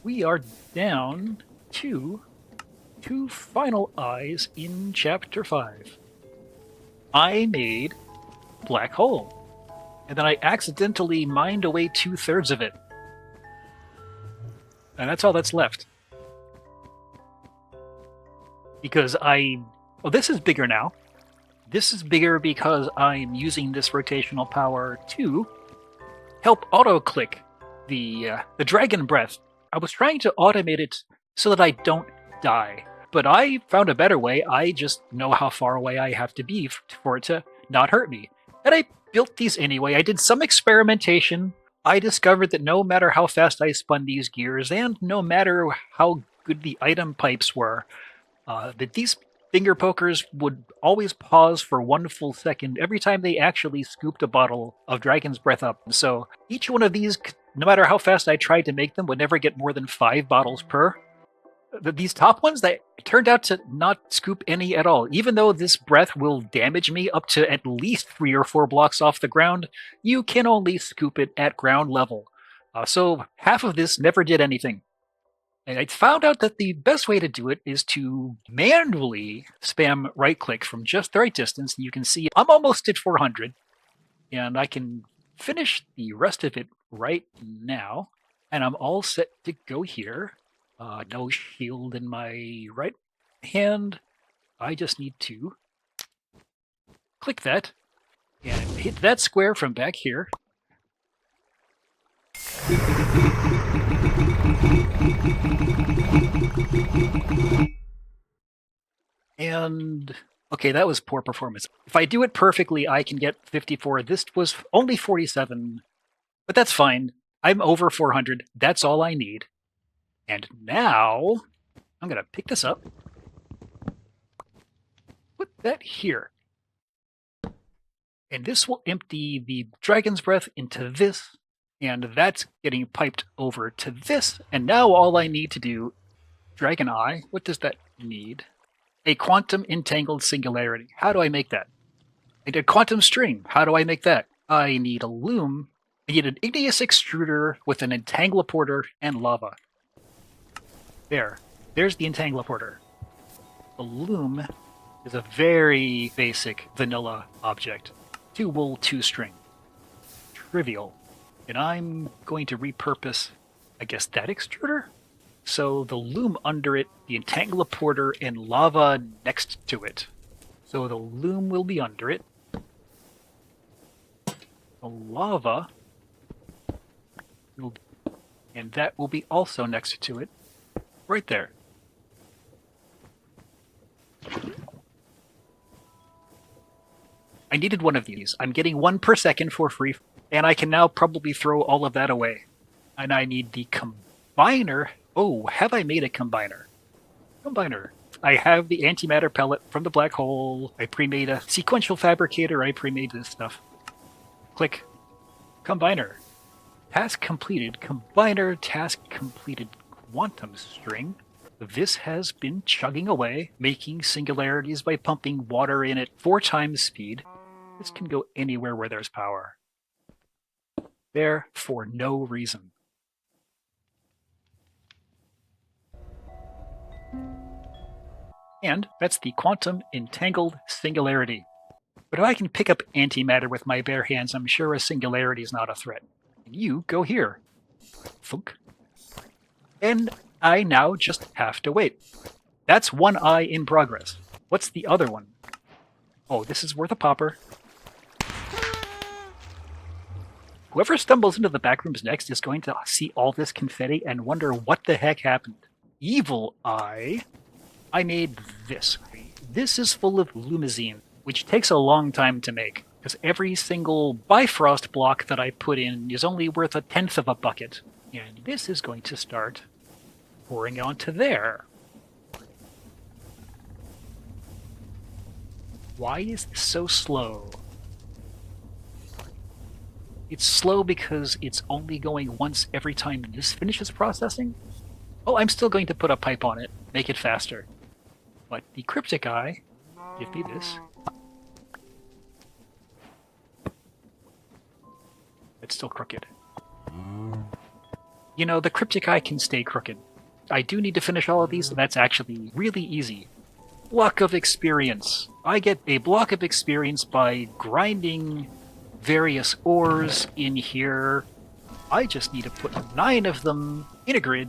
we are down to 2 final eyes in Chapter 5. I made Black Hole, and then I accidentally mined away 2/3 of it. And that's all that's left. Because well, this is bigger now. This is bigger because I'm using this rotational power to help auto-click the Dragon Breath. I was trying to automate it so that I don't die, but I found a better way. I just know how far away I have to be for it to not hurt me. And I built these anyway. I did some experimentation. I discovered that no matter how fast I spun these gears, and no matter how good the item pipes were, that these finger pokers would always pause for 1 full second every time they actually scooped a bottle of Dragon's Breath up. So each one of these, no matter how fast I tried to make them, would never get more than 5 bottles per. These top ones, they turned out to not scoop any at all. Even though this breath will damage me up to at least 3 or 4 blocks off the ground, you can only scoop it at ground level. So half of this never did anything. And I found out that the best way to do it is to manually spam right-click from just the right distance. And you can see I'm almost at 400, and I can finish the rest of it right now. And I'm all set to go here. No shield in my right hand. I just need to click that and hit that square from back here. And okay, that was poor performance. If I do it perfectly, I can get 54. This was only 47, but that's fine. I'm over 400. That's all I need. And now I'm going to pick this up, put that here. And this will empty the Dragon's Breath into this, and that's getting piped over to this. And now all I need to do, Dragon Eye, what does that need? A quantum entangled singularity. How do I make that? I need a quantum string. How do I make that? I need a loom. I need an igneous extruder with an entangleporter and lava. There's the entangleporter. The loom is a very basic vanilla object. 2 wool, 2 string. Trivial. And I'm going to repurpose, I guess, that extruder? So the loom under it, the entangleporter, and lava next to it. So the loom will be under it. The lava will, and that will be also next to it. Right there. I needed one of these. I'm getting 1 per second for free, and I can now probably throw all of that away. And I need the combiner. Oh, have I made a combiner? Combiner. I have the antimatter pellet from the black hole. I pre-made a sequential fabricator. I pre-made this stuff. Click. Combiner. Task completed. Combiner. Task completed. Quantum string. This has been chugging away, making singularities by pumping water in at 4 times speed. This can go anywhere where there's power. There for no reason. And that's the quantum entangled singularity. But if I can pick up antimatter with my bare hands, I'm sure a singularity is not a threat. And you go here. Thunk. And I now just have to wait. That's 1 eye in progress. What's the other one? Oh, this is worth a popper. Whoever stumbles into the back rooms next is going to see all this confetti and wonder what the heck happened. Evil eye. I made this. This is full of lumazine, which takes a long time to make, because every single Bifrost block that I put in is only worth 1/10 of a bucket. And this is going to start pouring onto there. Why is this so slow? It's slow because it's only going once every time this finishes processing? Oh, I'm still going to put a pipe on it, make it faster. But the cryptic eye, give me this. It's still crooked. You know, the cryptic eye can stay crooked. I do need to finish all of these, and that's actually really easy. Block of experience. I get a block of experience by grinding various ores in here. I just need to put 9 of them in a grid.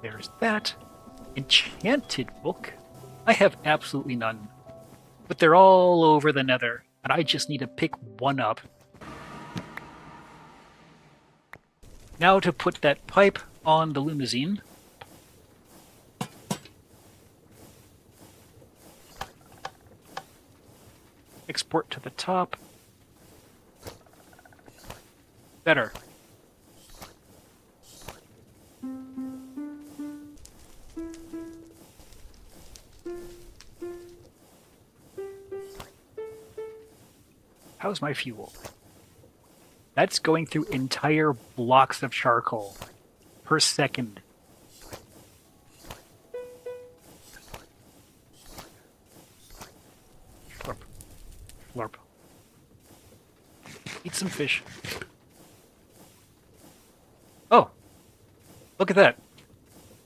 There's that. Enchanted book. I have absolutely none. But they're all over the nether, and I just need to pick one up. Now to put that pipe on the limousine. Export to the top. Better. How's my fuel? That's going through entire blocks of charcoal per second. Flurp. Flurp. Eat some fish. Oh! Look at that.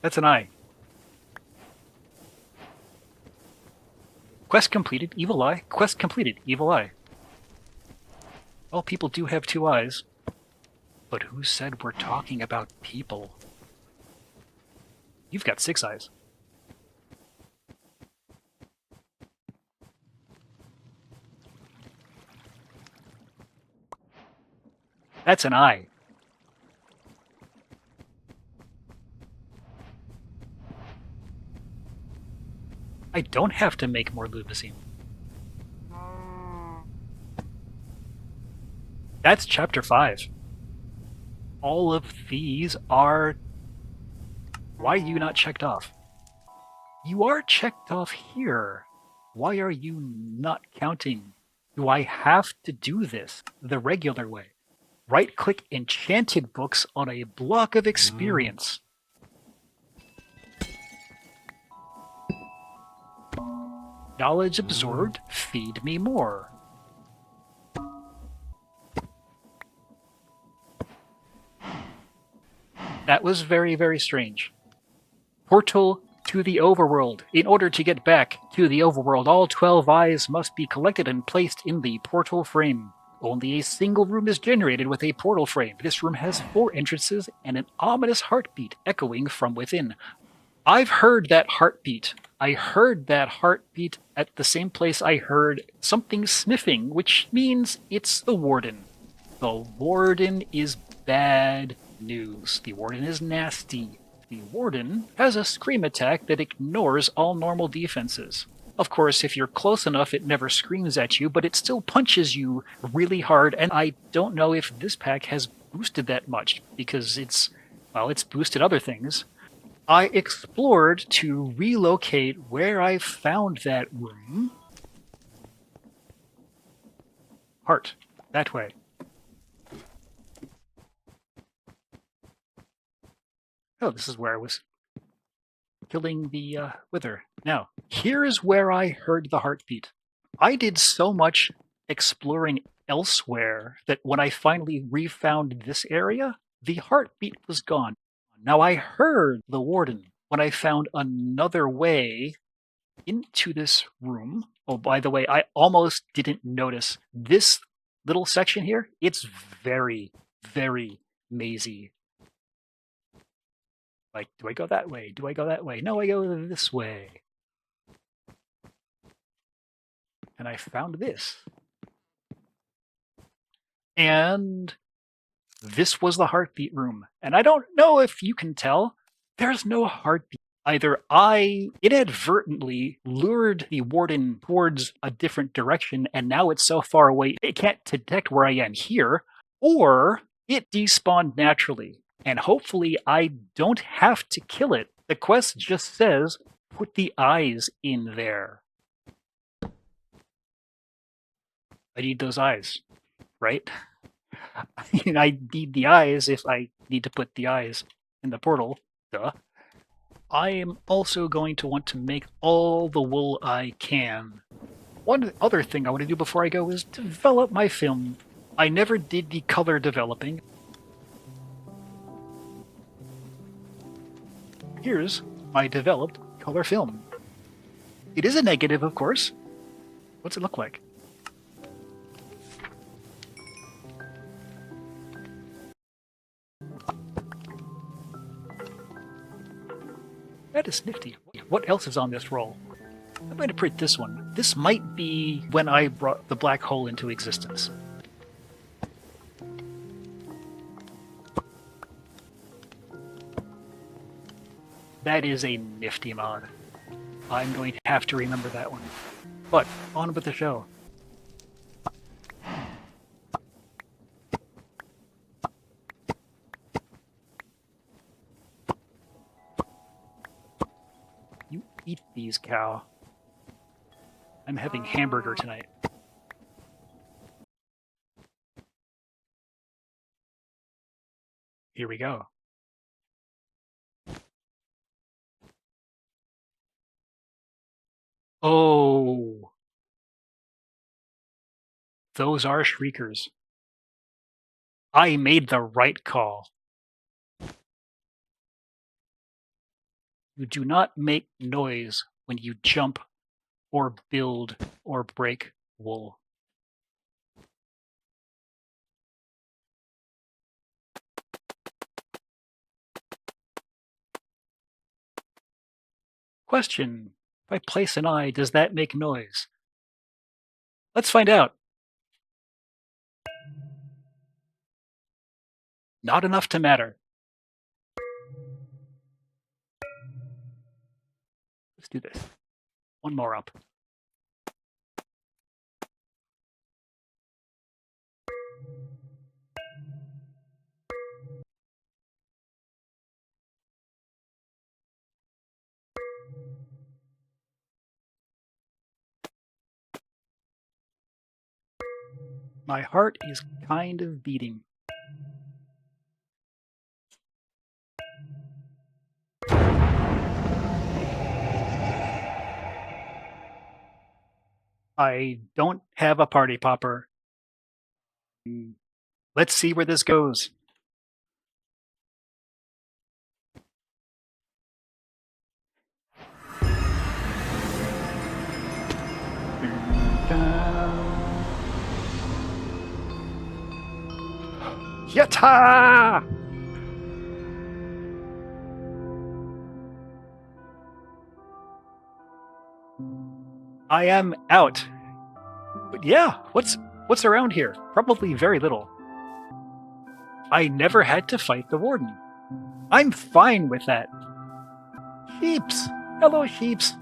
That's an eye. Quest completed, evil eye. Quest completed, evil eye. Well, people do have 2 eyes. But who said we're talking about people? You've got 6 eyes. That's an eye. I don't have to make more limousine. That's chapter 5. All of these are... Why are you not checked off? You are checked off here. Why are you not counting? Do I have to do this the regular way? Right-click enchanted books on a block of experience. Knowledge absorbed, feed me more. That was very, very strange. Portal to the overworld. In order to get back to the overworld, all 12 eyes must be collected and placed in the portal frame. Only a single room is generated with a portal frame. This room has 4 entrances and an ominous heartbeat echoing from within. I've heard that heartbeat. I heard that heartbeat at the same place I heard something sniffing, which means it's the Warden. The Warden is bad news. The Warden is nasty. The Warden has a scream attack that ignores all normal defenses. Of course, if you're close enough, it never screams at you, but it still punches you really hard, and I don't know if this pack has boosted that much, because it's boosted other things. I explored to relocate where I found that room. Heart. That way. Oh, this is where I was killing the wither. Now, here is where I heard the heartbeat. I did so much exploring elsewhere that when I finally refound this area, the heartbeat was gone. Now, I heard the Warden when I found another way into this room. Oh, by the way, I almost didn't notice this little section here. It's very, very mazy. Like, do I go that way? Do I go that way? No, I go this way. And I found this. And this was the heartbeat room. And I don't know if you can tell, there's no heartbeat. Either I inadvertently lured the Warden towards a different direction, and now it's so far away it can't detect where I am here, or it despawned naturally. And hopefully I don't have to kill it. The quest just says, put the eyes in there. I need those eyes, right? I mean, I need the eyes if I need to put the eyes in the portal. Duh. I am also going to want to make all the wool I can. One other thing I want to do before I go is develop my film. I never did the color developing. here's my developed color film. It is a negative, of course. What's it look like? That is nifty. What else is on this roll? I'm going to print this one. This might be when I brought the black hole into existence. That is a nifty mod. I'm going to have to remember that one. But, on with the show. You eat these, cow. I'm having hamburger tonight. Here we go. Oh. Those are shriekers. I made the right call. You do not make noise when you jump or build or break wool. Question. If I place an eye, does that make noise? Let's find out. Not enough to matter. Let's do this. One more up. My heart is kind of beating. I don't have a party popper. Let's see where this goes. Yatta! I am out. But yeah, what's around here? Probably very little. I never had to fight the Warden. I'm fine with that. Sheeps. Hello, sheeps.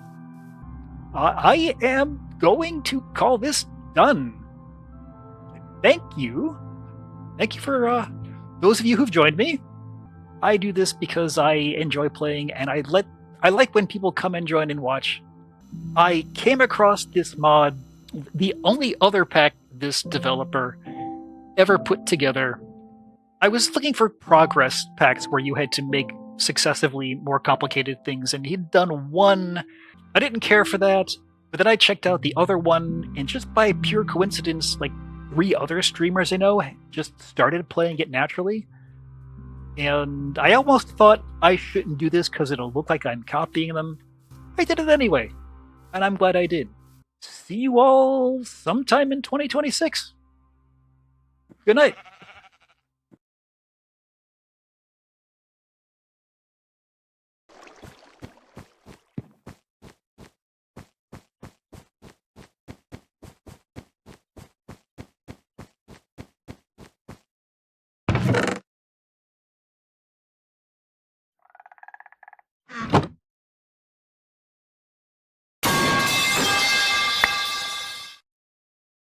I am going to call this done. Thank you. Thank you for those of you who've joined me. I do this because I enjoy playing, and I like when people come and join and watch. I came across this mod, the only other pack this developer ever put together. I was looking for progress packs where you had to make successively more complicated things, and he'd done one. I didn't care for that, but then I checked out the other one, and just by pure coincidence, like 3 other streamers I know just started playing it naturally. And I almost thought I shouldn't do this because it'll look like I'm copying them. I did it anyway, and I'm glad I did. See you all sometime in 2026. Good night.